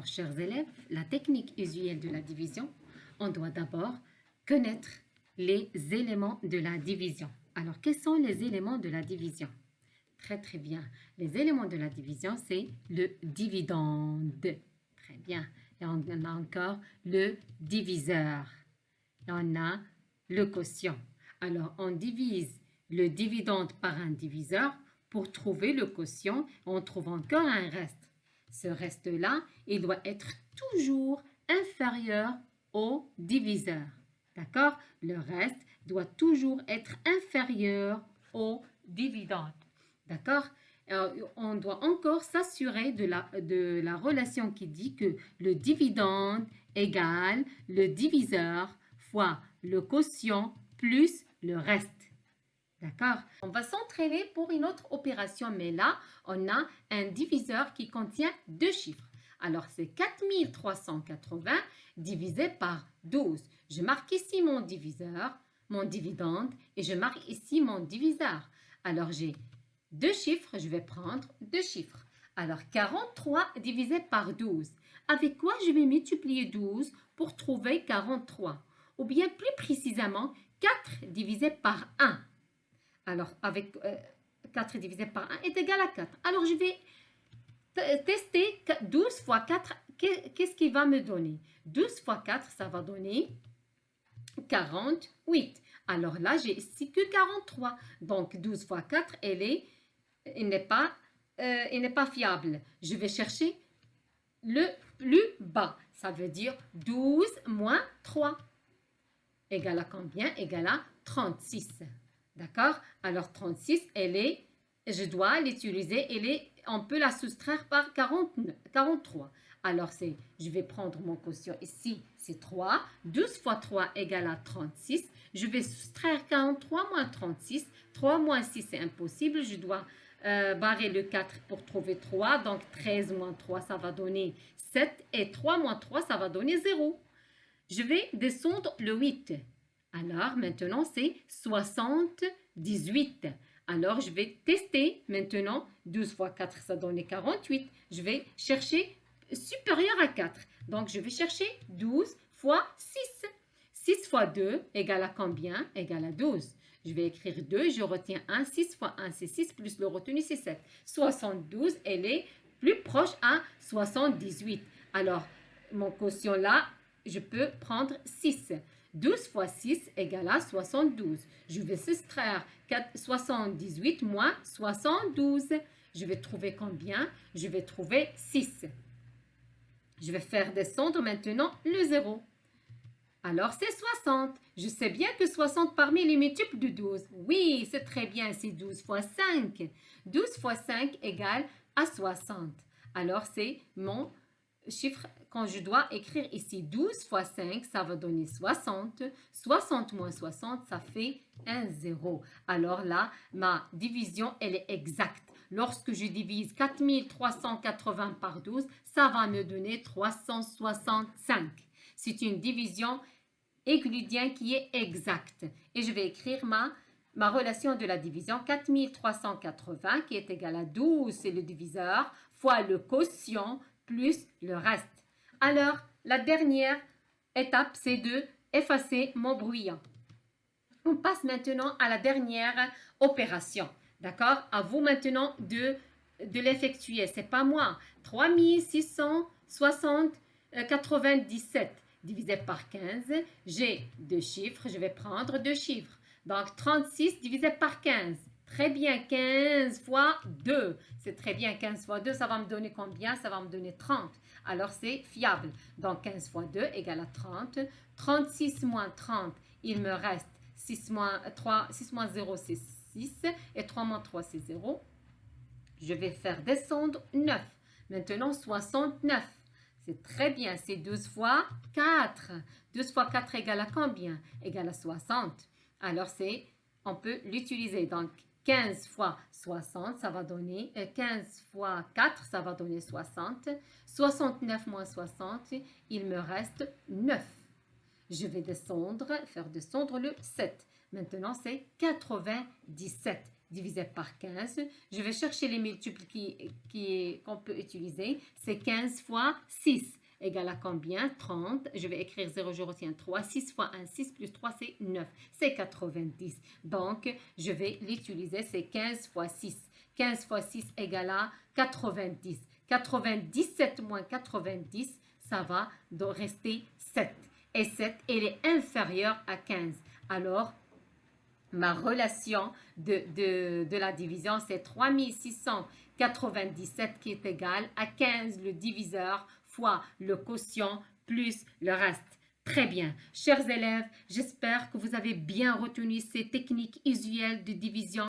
chers élèves, la technique usuelle de la division, on doit d'abord connaître les éléments de la division. Alors, quels sont les éléments de la division? Très bien. Les éléments de la division, c'est le dividende. Très bien. Et on a encore le diviseur. Et on a le quotient. Alors, on divise le dividende par un diviseur pour trouver le quotient. On trouve encore un reste. Ce reste-là, il doit être toujours inférieur au diviseur. D'accord? Le reste doit toujours être inférieur au dividende. D'accord? On doit encore s'assurer de la relation qui dit que le dividende égale le diviseur fois le quotient plus le reste. D'accord? On va s'entraîner pour une autre opération, mais là, on a un diviseur qui contient deux chiffres. Alors, c'est 4380 divisé par 12. Je marque ici mon diviseur, mon dividende, et je marque ici mon diviseur. Alors, j'ai deux chiffres, je vais prendre deux chiffres. Alors, 43 divisé par 12. Avec quoi je vais multiplier 12 pour trouver 43? Ou bien plus précisément, 4 divisé par 1. Alors, avec 4 divisé par 1 est égal à 4. Alors, je vais tester 12 fois 4. Qu'est-ce qu'il va me donner? 12 fois 4, ça va donner 48. Alors là, j'ai ici que 43. Donc, 12 fois 4, il n'est pas fiable. Je vais chercher le plus bas. Ça veut dire 12 moins 3. Égale à combien? Égale à 36. D'accord? Alors, 36, je dois l'utiliser, on peut la soustraire par 43. Alors, je vais prendre mon quotient ici, c'est 3. 12 fois 3 égale à 36. Je vais soustraire 43 moins 36. 3 moins 6, c'est impossible. Je dois barrer le 4 pour trouver 3. Donc, 13 moins 3, ça va donner 7. Et 3 moins 3, ça va donner 0. Je vais descendre le 8. Alors, maintenant, c'est 78. Alors, je vais tester maintenant. 12 fois 4, ça donne 48. Je vais chercher supérieur à 4. Donc, je vais chercher 12 fois 6. 6 fois 2 égale à combien? Égale à 12. Je vais écrire 2, je retiens 1. 6 fois 1, c'est 6, plus le retenu, c'est 7. 72, elle est plus proche à 78. Alors, mon quotient là, je peux prendre 6. 12 fois 6 égale à 72. Je vais soustraire 78 moins 72. Je vais trouver combien? Je vais trouver 6. Je vais faire descendre maintenant le 0. Alors, c'est 60. Je sais bien que 60 parmi les multiples de 12. Oui, c'est très bien, c'est 12 fois 5. 12 fois 5 égale à 60. Alors, c'est mon chiffre quand je dois écrire ici 12 fois 5, ça va donner 60. 60 moins 60, ça fait un 0. Alors là, ma division, elle est exacte. Lorsque je divise 4380 par 12, ça va me donner 365. C'est une division euclidienne qui est exacte. Et je vais écrire ma relation de la division 4380 qui est égale à 12, c'est le diviseur, fois le quotient plus le reste. Alors, la dernière étape, c'est de effacer mon brouillon. On passe maintenant à la dernière opération. D'accord? À vous maintenant de l'effectuer. Ce n'est pas moi. 3697 divisé par 15. J'ai deux chiffres. Je vais prendre deux chiffres. Donc, 36 divisé par 15. Très bien, 15 fois 2. C'est très bien, 15 fois 2, ça va me donner combien? Ça va me donner 30. Alors, c'est fiable. Donc, 15 fois 2 égale à 30. 36 moins 30, il me reste 6 moins 0, c'est 6. Et 3 moins 3, c'est 0. Je vais faire descendre 9. Maintenant, 69. C'est très bien, c'est 12 fois 4. 12 fois 4 égale à combien? Égale à 60. Alors, on peut l'utiliser. Donc, 15 fois 60, ça va donner 15 fois 4, ça va donner 60. 69 moins 60, il me reste 9. Je vais faire descendre le 7. Maintenant, c'est 97 divisé par 15. Je vais chercher les multiples qu'on peut utiliser. C'est 15 fois 6. égale à combien? 30. Je vais écrire 0, je retiens 3. 6 fois 1, 6 plus 3, c'est 9. C'est 90. Donc, je vais l'utiliser, c'est 15 fois 6. 15 fois 6 égale à 90. 97 moins 90, ça va rester 7. Et 7, elle est inférieure à 15. Alors, ma relation de la division, c'est 3697 qui est égal à 15, le diviseur, fois le quotient, plus le reste. Très bien. Chers élèves, j'espère que vous avez bien retenu ces techniques usuelles de division.